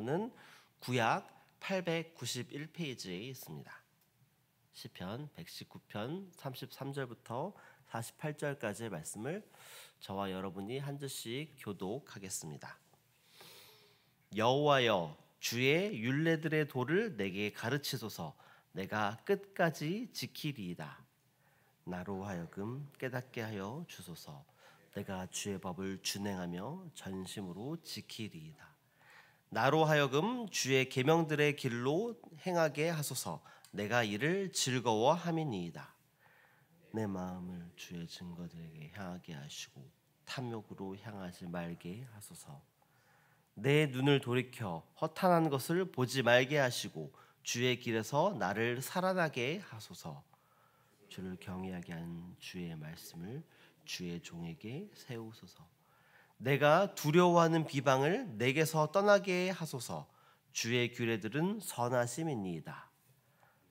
는 구약 891페이지에 있습니다. 시편 119편 33절부터 48절까지의 말씀을 저와 여러분이 한 절씩 교독하겠습니다. 여호와여, 주의 율례들의 도를 내게 가르치소서. 내가 끝까지 지키리이다. 나로 하여금 깨닫게 하여 주소서. 내가 주의 법을 준행하며 전심으로 지키리이다. 나로 하여금 주의 계명들의 길로 행하게 하소서. 내가 이를 즐거워함이니이다. 내 마음을 주의 증거들에게 향하게 하시고 탐욕으로 향하지 말게 하소서. 내 눈을 돌이켜 허탄한 것을 보지 말게 하시고 주의 길에서 나를 살아나게 하소서. 주를 경외하게 한 주의 말씀을 주의 종에게 세우소서. 내가 두려워하는 비방을 내게서 떠나게 하소서. 주의 규례들은 선하심이니이다.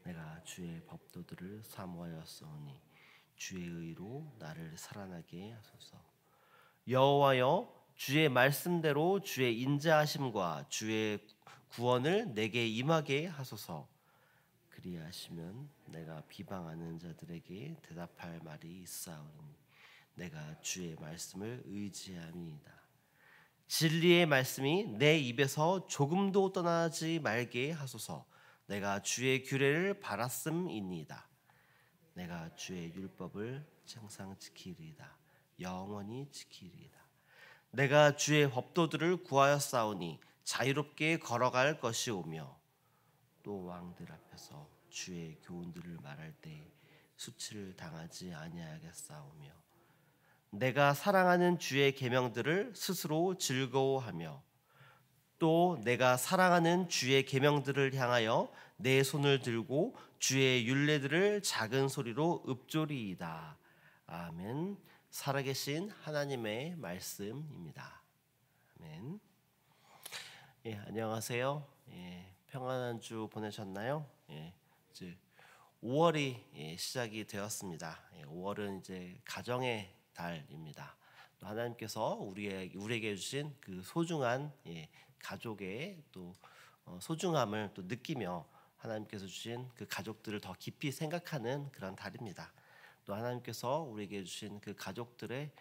내가 주의 법도들을 사모하였사오니 주의 의로 나를 살아나게 하소서. 여호와여, 주의 말씀대로 주의 인자하심과 주의 구원을 내게 임하게 하소서. 그리하시면 내가 비방하는 자들에게 대답할 말이 있사오니 내가 주의 말씀을 의지함이니이다. 진리의 말씀이 내 입에서 조금도 떠나지 말게 하소서. 내가 주의 규례를 바랐음이니이다. 내가 주의 율법을 항상 지키리이다. 영원히 지키리이다. 내가 주의 법도들을 구하였사오니 자유롭게 걸어갈 것이오며 또 왕들 앞에서 주의 교훈들을 말할 때 수치를 당하지 아니하겠사오며 내가 사랑하는 주의 계명들을 스스로 즐거워하며 또 내가 사랑하는 주의 계명들을 향하여 내 손을 들고 주의 율례들을 작은 소리로 읊조리이다. 아멘. 살아계신 하나님의 말씀입니다. 아멘. 예, 안녕하세요. 예, 평안한 주 보내셨나요? 예, 이제 5월이 시작이 되었습니다. 5월은 이제 가정의 달입니다. 또 하나님께서 우리에게 주신 그 소중한 가족의 또 소중함을 또 느끼며 하나님께서 주신 그 가족들을 더 깊이 생각하는 그런 달입니다. 또 하나님께서 우리에게 주신 그 가족들의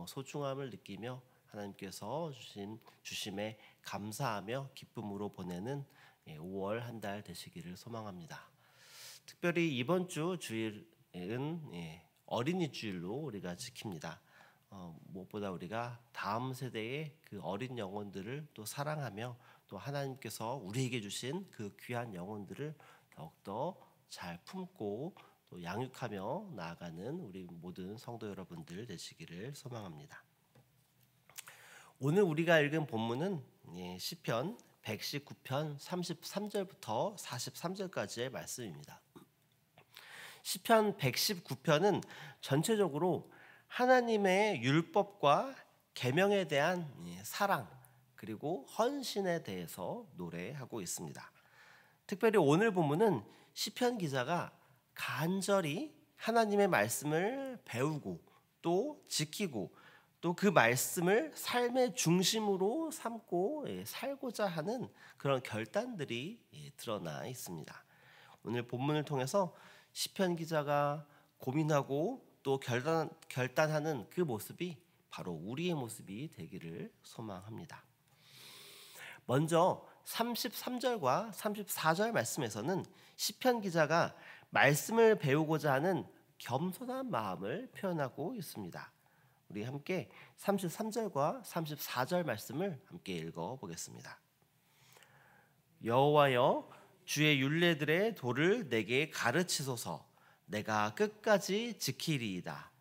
소중함을 느끼며 하나님께서 주신 주심에 감사하며 기쁨으로 보내는 5월 한 달 되시기를 소망합니다. 특별히 이번 주 주일은 어린이 주일로 우리가 지킵니다. 무엇보다 우리가 다음 세대의 그 어린 영혼들을 또 사랑하며 또 하나님께서 우리에게 주신 그 귀한 영혼들을 더욱더 잘 품고 또 양육하며 나아가는 우리 모든 성도 여러분들 되시기를 소망합니다. 오늘 우리가 읽은 본문은 시편 119편 33절부터 43절까지의 말씀입니다. 시편 119편은 전체적으로 하나님의 율법과 계명에 대한 사랑 그리고 헌신에 대해서 노래하고 있습니다. 특별히 오늘 본문은 시편 기자가 간절히 하나님의 말씀을 배우고 또 지키고 또 그 말씀을 삶의 중심으로 삼고 살고자 하는 그런 결단들이 드러나 있습니다. 오늘 본문을 통해서 시편 기자가 고민하고 또 결단하는 그 모습이 바로 우리의 모습이 되기를 소망합니다. 먼저 33절과 34절 말씀에서는 시편 기자가 말씀을 배우고자 하는 겸손한 마음을 표현하고 있습니다. 우리 함께 33절과 34절 말씀을 함께 읽어보겠습니다. 여호와여, 주의 율례들의 도를 내게 가르치소서. 내가 끝까지 지키리이다.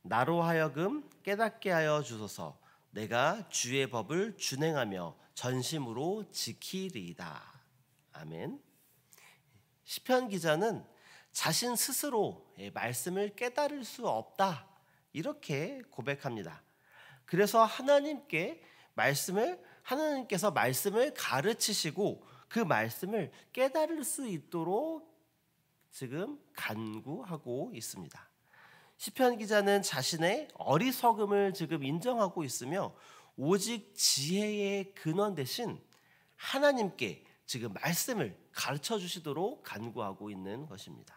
나로 하여금 깨닫게 하여 주소서. 내가 주의 법을 준행하며 전심으로 지키리이다. 아멘. 시편 기자는 자신 스스로 말씀을 깨달을 수 없다 이렇게 고백합니다. 그래서 하나님께서 말씀을 가르치시고 그 말씀을 깨달을 수 있도록 지금 간구하고 있습니다. 시편 기자는 자신의 어리석음을 지금 인정하고 있으며 오직 지혜의 근원 대신 하나님께 지금 말씀을 가르쳐 주시도록 간구하고 있는 것입니다.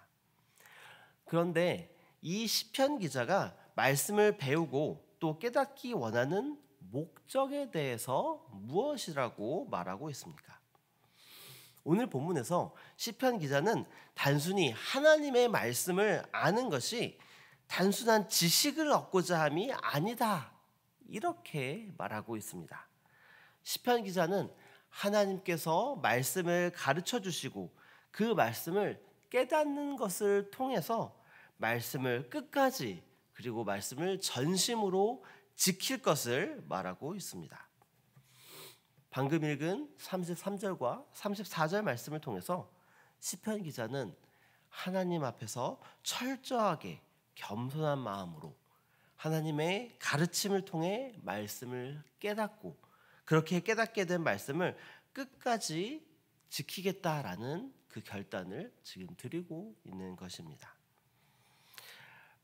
그런데 이 시편 기자가 말씀을 배우고 또 깨닫기 원하는 목적에 대해서 무엇이라고 말하고 있습니까? 오늘 본문에서 시편 기자는 단순히 하나님의 말씀을 아는 것이 단순한 지식을 얻고자 함이 아니다, 이렇게 말하고 있습니다. 시편 기자는 하나님께서 말씀을 가르쳐 주시고 그 말씀을 깨닫는 것을 통해서 말씀을 끝까지 그리고 말씀을 전심으로 지킬 것을 말하고 있습니다. 방금 읽은 33절과 34절 말씀을 통해서 시편 기자는 하나님 앞에서 철저하게 겸손한 마음으로 하나님의 가르침을 통해 말씀을 깨닫고 그렇게 깨닫게 된 말씀을 끝까지 지키겠다라는 그 결단을 지금 드리고 있는 것입니다.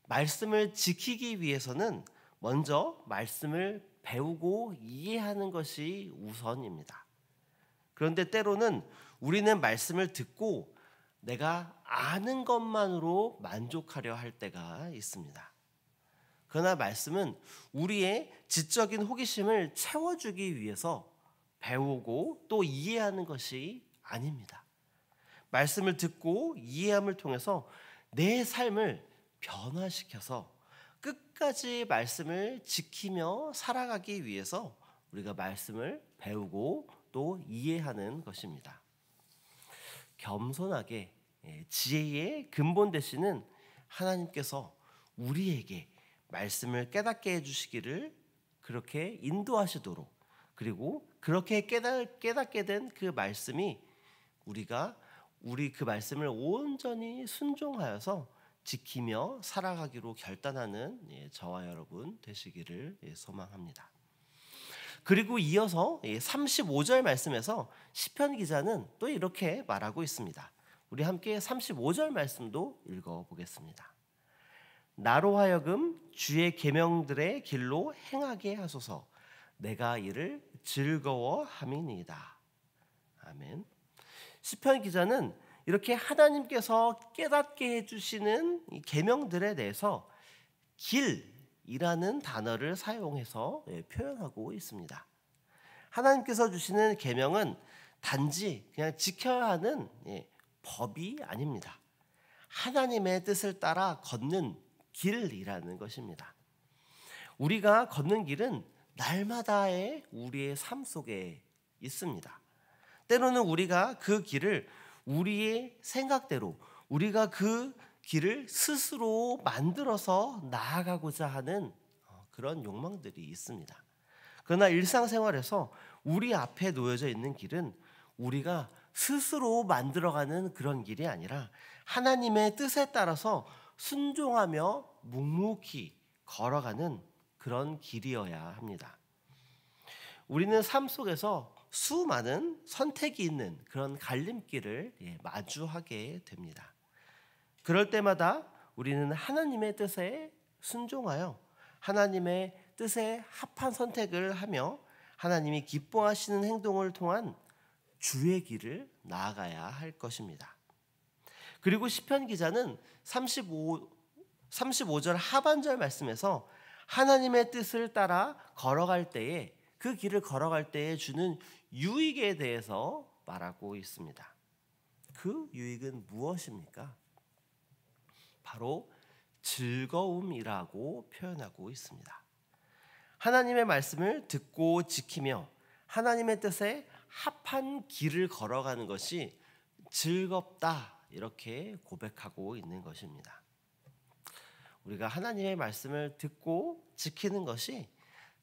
말씀을 지키기 위해서는 먼저 말씀을 배우고 이해하는 것이 우선입니다. 그런데 때로는 우리는 말씀을 듣고 내가 아는 것만으로 만족하려 할 때가 있습니다. 그러나 말씀은 우리의 지적인 호기심을 채워주기 위해서 배우고 또 이해하는 것이 아닙니다. 말씀을 듣고 이해함을 통해서 내 삶을 변화시켜서 끝까지 말씀을 지키며 살아가기 위해서 우리가 말씀을 배우고 또 이해하는 것입니다. 겸손하게 지혜의 근본 되시는 하나님께서 우리에게 말씀을 깨닫게 해주시기를 그렇게 인도하시도록, 그리고 그렇게 깨닫게 된 그 말씀이 우리 그 말씀을 온전히 순종하여서 지키며 살아가기로 결단하는 저와 여러분 되시기를 소망합니다. 그리고 이어서 35절 말씀에서 시편 기자는 또 이렇게 말하고 있습니다. 우리 함께 35절 말씀도 읽어보겠습니다. 나로 하여금 주의 계명들의 길로 행하게 하소서. 내가 이를 즐거워함이니이다. 아멘. 시편 기자는 이렇게 하나님께서 깨닫게 해주시는 이 계명들에 대해서 길이라는 단어를 사용해서 표현하고 있습니다. 하나님께서 주시는 계명은 단지 그냥 지켜야 하는 법이 아닙니다. 하나님의 뜻을 따라 걷는 길이라는 것입니다. 우리가 걷는 길은 날마다의 우리의 삶 속에 있습니다. 때로는 우리가 그 길을 우리의 생각대로 우리가 그 길을 스스로 만들어서 나아가고자 하는 그런 욕망들이 있습니다. 그러나 일상생활에서 우리 앞에 놓여져 있는 길은 우리가 스스로 만들어가는 그런 길이 아니라 하나님의 뜻에 따라서 순종하며 묵묵히 걸어가는 그런 길이어야 합니다. 우리는 삶 속에서 수많은 선택이 있는 그런 갈림길을 마주하게 됩니다. 그럴 때마다 우리는 하나님의 뜻에 순종하여 하나님의 뜻에 합한 선택을 하며 하나님이 기뻐하시는 행동을 통한 주의 길을 나아가야 할 것입니다. 그리고 시편 기자는 35절 하반절 말씀에서 하나님의 뜻을 따라 걸어갈 때에 그 길을 걸어갈 때에 주는 유익에 대해서 말하고 있습니다. 그 유익은 무엇입니까? 바로 즐거움이라고 표현하고 있습니다. 하나님의 말씀을 듣고 지키며 하나님의 뜻에 합한 길을 걸어가는 것이 즐겁다, 이렇게 고백하고 있는 것입니다. 우리가 하나님의 말씀을 듣고 지키는 것이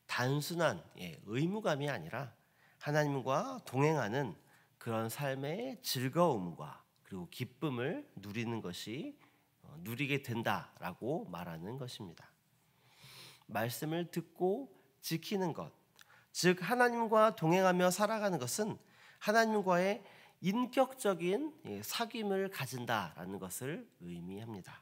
단순한 의무감이 아니라 하나님과 동행하는 그런 삶의 즐거움과 그리고 기쁨을 누리는 것이 누리게 된다라고 말하는 것입니다. 말씀을 듣고 지키는 것, 즉 하나님과 동행하며 살아가는 것은 하나님과의 인격적인 사귐을 가진다라는 것을 의미합니다.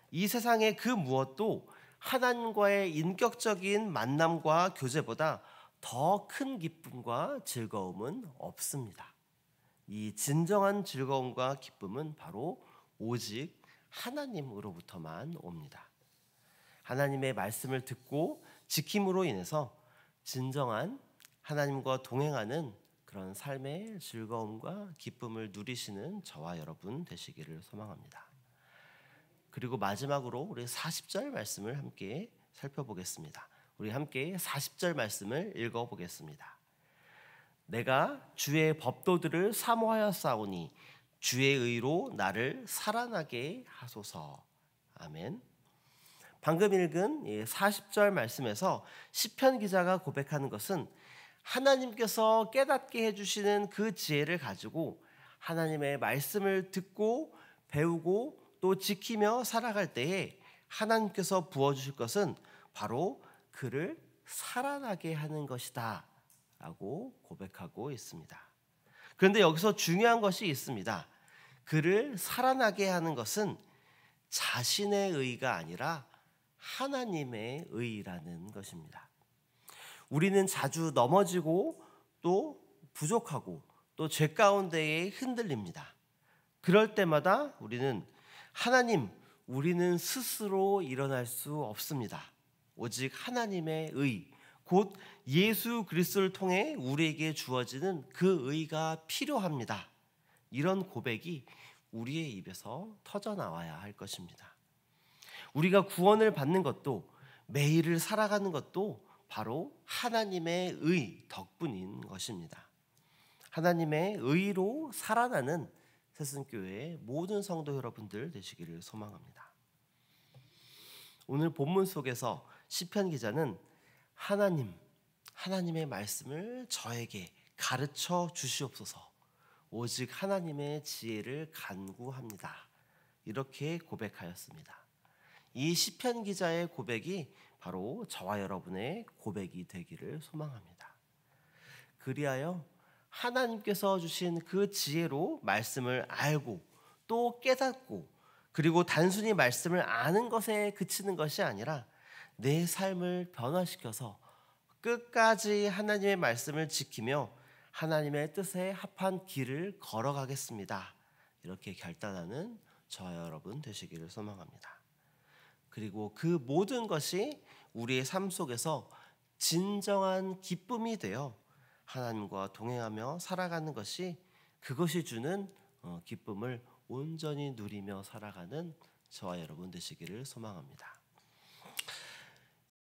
이 세상의 그 무엇도 하나님과의 인격적인 만남과 교제보다 더 큰 기쁨과 즐거움은 없습니다. 이 진정한 즐거움과 기쁨은 바로 오직 하나님으로부터만 옵니다. 하나님의 말씀을 듣고 지킴으로 인해서 진정한 하나님과 동행하는 그런 삶의 즐거움과 기쁨을 누리시는 저와 여러분 되시기를 소망합니다. 그리고 마지막으로 우리 40절 말씀을 함께 살펴보겠습니다. 우리 함께 40절 말씀을 읽어보겠습니다. 내가 주의 법도들을 사모하였사오니 주의 의로 나를 살아나게 하소서. 아멘. 방금 읽은 40절 말씀에서 시편 기자가 고백하는 것은 하나님께서 깨닫게 해주시는 그 지혜를 가지고 하나님의 말씀을 듣고 배우고 또 지키며 살아갈 때에 하나님께서 부어주실 것은 바로 그를 살아나게 하는 것이다 라고 고백하고 있습니다. 그런데 여기서 중요한 것이 있습니다. 그를 살아나게 하는 것은 자신의 의가 아니라 하나님의 의라는 것입니다. 우리는 자주 넘어지고 또 부족하고 또 죄 가운데에 흔들립니다. 그럴 때마다 우리는 하나님, 우리는 스스로 일어날 수 없습니다. 오직 하나님의 의, 곧 예수 그리스도를 통해 우리에게 주어지는 그 의가 필요합니다. 이런 고백이 우리의 입에서 터져 나와야 할 것입니다. 우리가 구원을 받는 것도 매일을 살아가는 것도 바로 하나님의 의 덕분인 것입니다. 하나님의 의로 살아나는 새순교회의 모든 성도 여러분들 되시기를 소망합니다. 오늘 본문 속에서 시편 기자는 하나님의 말씀을 저에게 가르쳐 주시옵소서. 오직 하나님의 지혜를 간구합니다. 이렇게 고백하였습니다. 이 시편 기자의 고백이 바로 저와 여러분의 고백이 되기를 소망합니다. 그리하여 하나님께서 주신 그 지혜로 말씀을 알고 또 깨닫고 그리고 단순히 말씀을 아는 것에 그치는 것이 아니라 내 삶을 변화시켜서 끝까지 하나님의 말씀을 지키며 하나님의 뜻에 합한 길을 걸어가겠습니다. 이렇게 결단하는 저와 여러분 되시기를 소망합니다. 그리고 그 모든 것이 우리의 삶 속에서 진정한 기쁨이 되어 하나님과 동행하며 살아가는 것이 그것이 주는 기쁨을 온전히 누리며 살아가는 저와 여러분 되시기를 소망합니다.